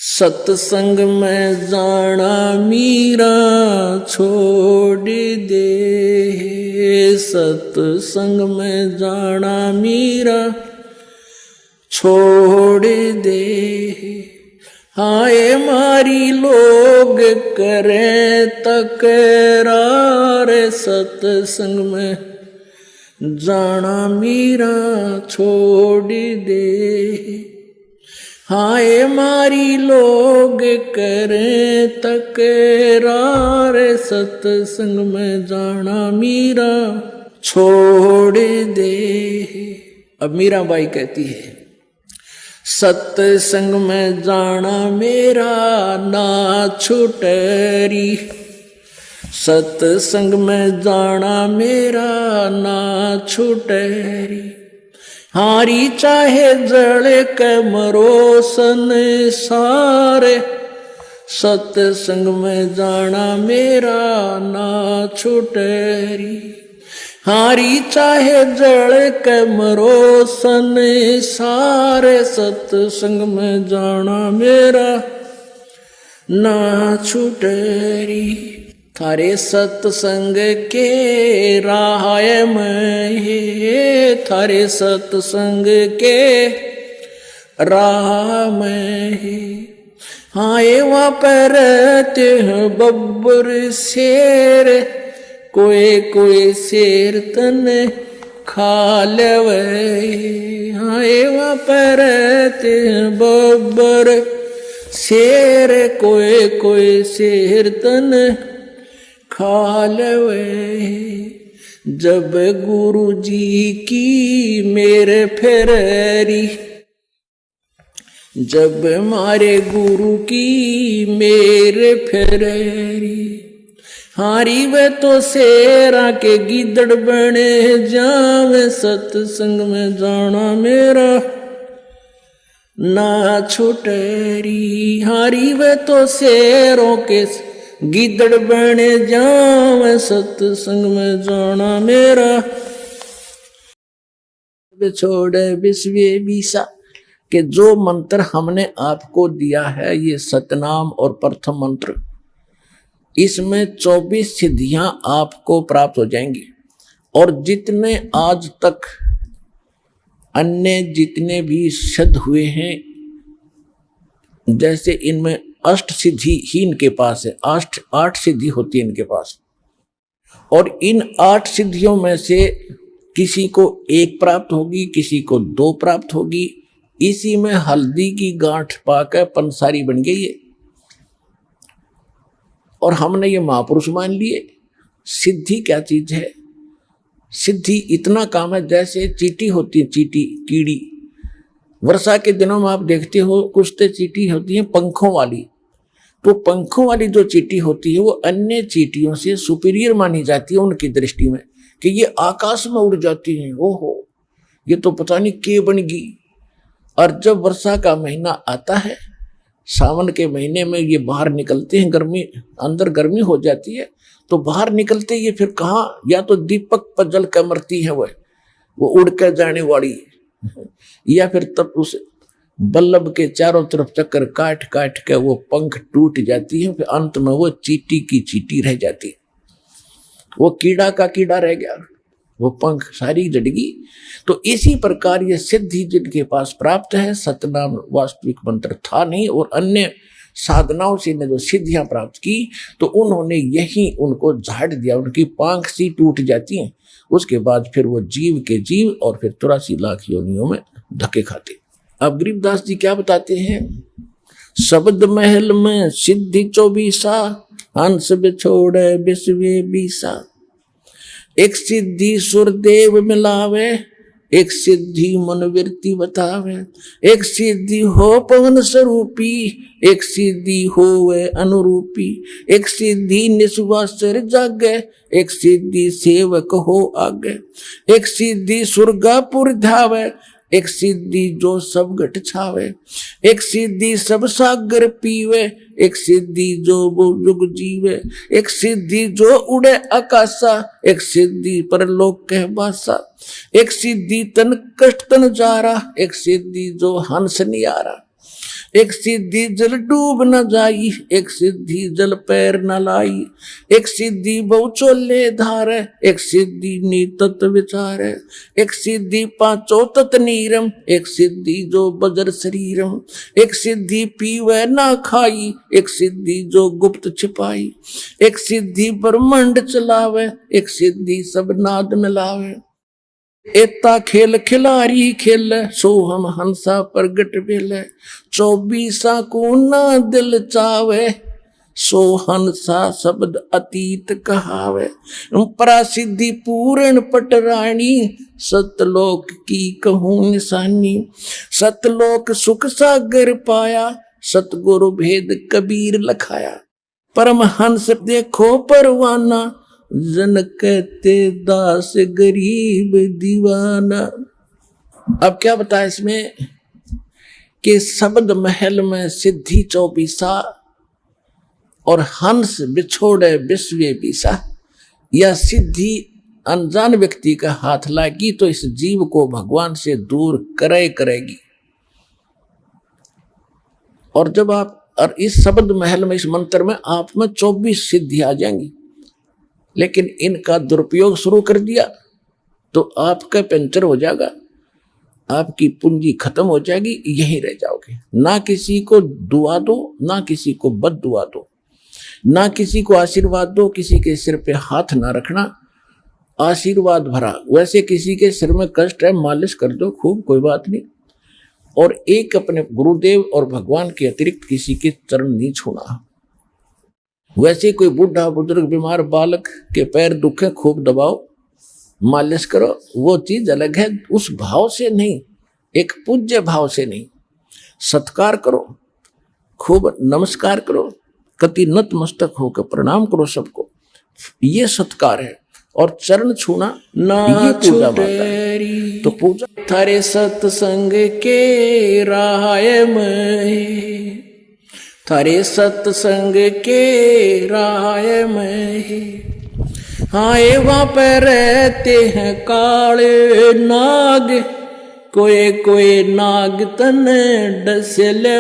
सत्संग में जाना मीरा छोड़ दे, सत्संग में जाना मीरा छोड़ दे। हाय मारी लोग करे तकरार, सत्संग में जाना मीरा छोड़ दे। हाय मारी लोग करे तकरार, सत्संग में जाना मीरा छोड़ दे। अब मीराबाई कहती है, सत्संग में जाना मेरा ना छुटरी, सत्संग में जाना मेरा ना छुटरी। हारी चाहे जड़ के मरो संसारे, सत्संग में जाना मेरा ना छुटरी। हारी चाहे जड़ के मरो संसारे, सत्संग में जाना मेरा ना छुटरी। थारे सत्संग के राह में, थारे सत्संग के राह में। हाय वहाँ पर रहते हैं बब्बर शेर, कोई कोई शेर तने खा लेवे। हाय वहाँ पर रहते हैं बब्बर शेर, कोई कोई शेर तने खा लेवे। जब गुरु जी की मेरे फेरी, जब मारे गुरु की मेरे फेरी। हारी वे तो शेरा के गिदड़ बने जावे, सत्संग में जाना मेरा ना छुटरी। हारी वे तो शेरों के गिदड़ बने जावे, सत्संग में जाना मेरा छोड़े विश्व बीसा। कि जो मंत्र हमने आपको दिया है, ये सतनाम और प्रथम मंत्र, इसमें 24 सिद्धियां आपको प्राप्त हो जाएंगी। और जितने आज तक अन्य जितने भी सिद्ध हुए हैं, जैसे इनमें अष्ट सिद्धि ही इनके पास है, 8 सिद्धि होती है इनके पास। और इन 8 सिद्धियों में से किसी को 1 प्राप्त होगी, किसी को 2 प्राप्त होगी। इसी में हल्दी की गांठ पाकर पंसारी बन गई है। और हमने ये महापुरुष मान लिए। सिद्धि क्या चीज है? सिद्धि इतना काम है, जैसे चींटी होती है, चींटी कीड़ी। वर्षा के दिनों में आप देखते हो कुछ तो चींटी होती है पंखों वाली। तो पंखों वाली जो चींटी होती है वो अन्य चींटियों से सुपीरियर मानी जाती है उनकी दृष्टि में, कि ये आकाश में उड़ जाती हैं। ओहो, ये तो पता नहीं के बन गई। और जब वर्षा का महीना आता है, सावन के महीने में ये बाहर निकलते हैं, गर्मी अंदर गर्मी हो जाती है, तो बाहर निकलते ये फिर कहाँ, या तो दीपक पर जल कर मरती है वो उड़ कर जाने वाली, या फिर तब उस बल्लभ के चारों तरफ चक्कर काट काट के वो पंख टूट जाती है, फिर अंत में वो चींटी की चींटी रह जाती है, वो कीड़ा का कीड़ा रह गया, वो पंख सारी जड़गी। तो इसी प्रकार ये सिद्धि जिनके पास प्राप्त है, सतनाम वास्तविक मंत्र था नहीं, और अन्य साधनाओं से ने जो सिद्धियां प्राप्त की, तो उन्होंने यही उनको झाड़ दिया, उनकी पांख सी टूट जाती है। उसके बाद फिर वो जीव के जीव और फिर 83 लाख योनियों में धक्के खाते। अब गरीबदास जी क्या बताते हैं? शब्द महल में सिद्धि 24, हंस बिछोड़े विश्व बीसा। एक सिद्धि सुरदेव मिलावे, एक सिद्धि मनोवृत्ति बतावे। एक सिद्धि हो पवन स्वरूपी, एक सिद्धि हो वे अनुरूपी। एक सिद्धि निस्वासर जागे, एक सिद्धि सेवक हो आगे। एक सिद्धि सुरगापुर धावे, एक सिद्धि जो सब घट छावे। एक सिद्धि सब सागर पीवे, एक सिद्धि जो युग जीवे। एक सिद्धि जो उड़े आकाशा, एक सिद्धि परलोक कह बासा। एक सिद्धि तन कष्ट तन जारा, एक सिद्धि जो हंस नियारा। एक सिद्धि जल डूब न जाई, एक सिद्धि जल पैर न लाई, एक सिद्धि बहु चोले धार, एक सिद्धि नीतत विचार, एक सिद्धि पांचों तत नीरम, एक सिद्धि जो बजर शरीरम, एक सिद्धि पीवे ना खाई, एक सिद्धि जो गुप्त छिपाई, एक सिद्धि ब्रह्मांड चलावे, एक सिद्धि सब नाद मिलावे, एता खेल खिलारी खेल, सो हम हंसा प्रगट भेल, 24 को ना दिल चावे, सो हंसा शब्द अतीत कहावे, परासिद्धि पूर्ण पटरानी, सतलोक की कहूं निशानी, सतलोक सुख सागर पाया, सतगुरु भेद कबीर लखाया, परमहंस देखो परवाना, जन कहते दास गरीब दीवाना। अब क्या बताया इसमें कि शब्द महल में सिद्धि 24 और हंस बिछोड़े विश्व बीसा, यह सिद्धि अनजान व्यक्ति का हाथ लागी तो इस जीव को भगवान से दूर करेगी। और जब आप और इस शब्द महल में, इस मंत्र में आप में 24 सिद्धि आ जाएंगी, लेकिन इनका दुरुपयोग शुरू कर दिया तो आपका पंचर हो जाएगा, आपकी पूंजी खत्म हो जाएगी, यहीं रह जाओगे। ना किसी को दुआ दो, ना किसी को बद दुआ दो, ना किसी को आशीर्वाद दो, किसी के सिर पे हाथ ना रखना, आशीर्वाद भरा। वैसे किसी के सिर में कष्ट है, मालिश कर दो खूब, कोई बात नहीं। और एक अपने गुरुदेव और भगवान के अतिरिक्त किसी के चरण नहीं छूना। वैसे कोई बूढ़ा बुजुर्ग बीमार बालक के पैर दुखे, खूब दबाओ, मालिश करो, वो चीज अलग है। उस भाव से नहीं, एक पूज्य भाव से नहीं, सत्कार करो, खूब नमस्कार करो, कति नतमस्तक होकर प्रणाम करो सबको, ये सत्कार है। और चरण छूना ना पूजा माता है। तो पूजा थारे सत्संग के राय में, थारे सत्संग के राय में, हाय वहां पर रहते हैं काले नाग, कोई कोई नाग तन डस ले,